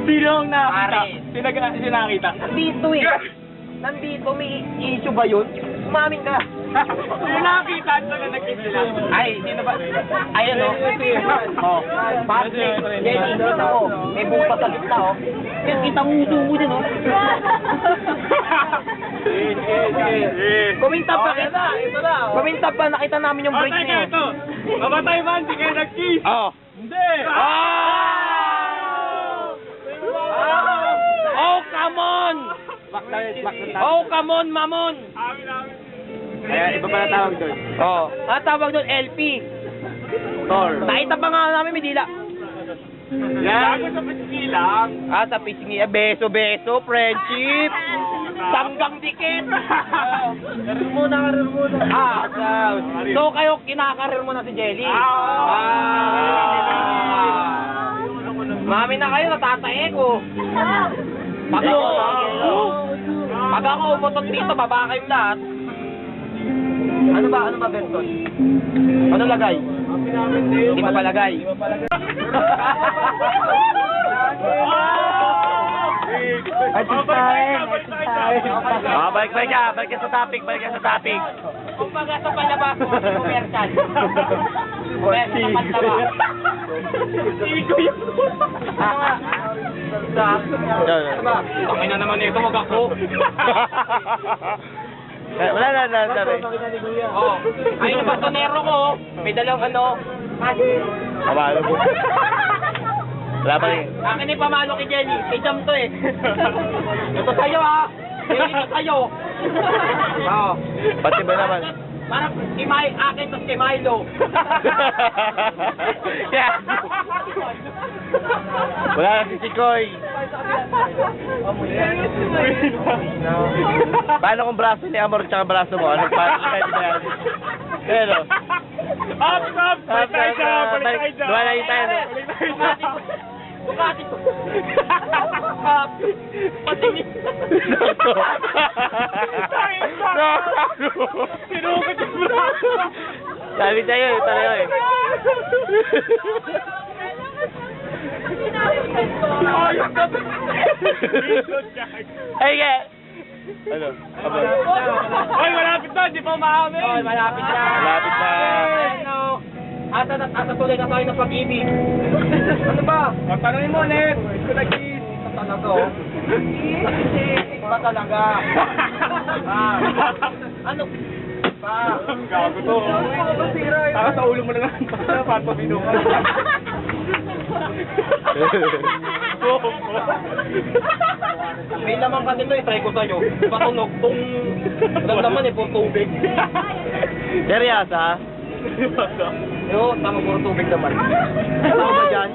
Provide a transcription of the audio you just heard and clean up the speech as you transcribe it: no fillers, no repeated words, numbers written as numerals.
Hindi lang nakita. Pare. Sinakita. Nandito eh. Nandito, may issue ba yun? Umamin ka. Hindi nakita. Ito na nag-kiss sila. Ay, sino ba? Ayan o. Oh. Bakit? Jenny, kita ko. May buka sa gitna o. Yan, kita mo uso mo din o. Kuminta pa kita. Ito na. Kuminta pa, nakita namin yung break Matay niyo. ka ito. Mamatay man, di kayo nag-kiss. Oh. Hindi. Oh, come on! Oh, come on, mamon! Amin. Kaya iba pala tawag doon. Oh. Ang tawag doon, LP. Tor. Nakita pa nga namin, may dila. Yan. Ako sa pagkilang. Sa pisngi, beso, friendship. Tanggang dikit. Karir muna. So kayo, kinakarir mo na si Jelly. Mami na kayo, natatae ko. Pag ako umutot dito, baba kayong lahat. Ano ba, Benson? Ano lagay? Hindi pa palagay. Balik ka sa topic. Kumbaga sa palabas mo, commercial. Commercial sa palabas. Ano ba? Tangin na naman ito, wag ako. Wala na. Oh, ay yung bastonero ko, may dalang Pamalo po. Wala pa rin. akin ay pamalo kay Jenny, kay Jam to eh. Ito sa'yo ha, Jenny, ito sa'yo. Oo. Pati ba naman? Parang akin to kay Milo. Yeah. Wala na si Chikoy. Paano kung braso ni Amor tsaka braso mo? Ano pa? Pwede ba yan? Ayan o. Up! Balik tayo dyan. Lumalay tayo. Bukati ko. Patingin. Sinukot yung braso. Sabi tayo eh. Ay, nga. Ano? Oy, malapit na, di pa umaamin. Oh, malapit na. Malapit na. Asa tuloy na tayo ng pag-ibig. Ano ba? Tanungin mo ulit. Ito nag-kiss. Ito talaga oh. Iba talaga. Ano? Gago to. Taka sa ulo mo na lang. Para pa binuka. May lamang ka nito, try ko sa'yo. Patunog, kung naman puro tubig. Seryosa? Yo, tama puro tubig naman. Tama ba dyan?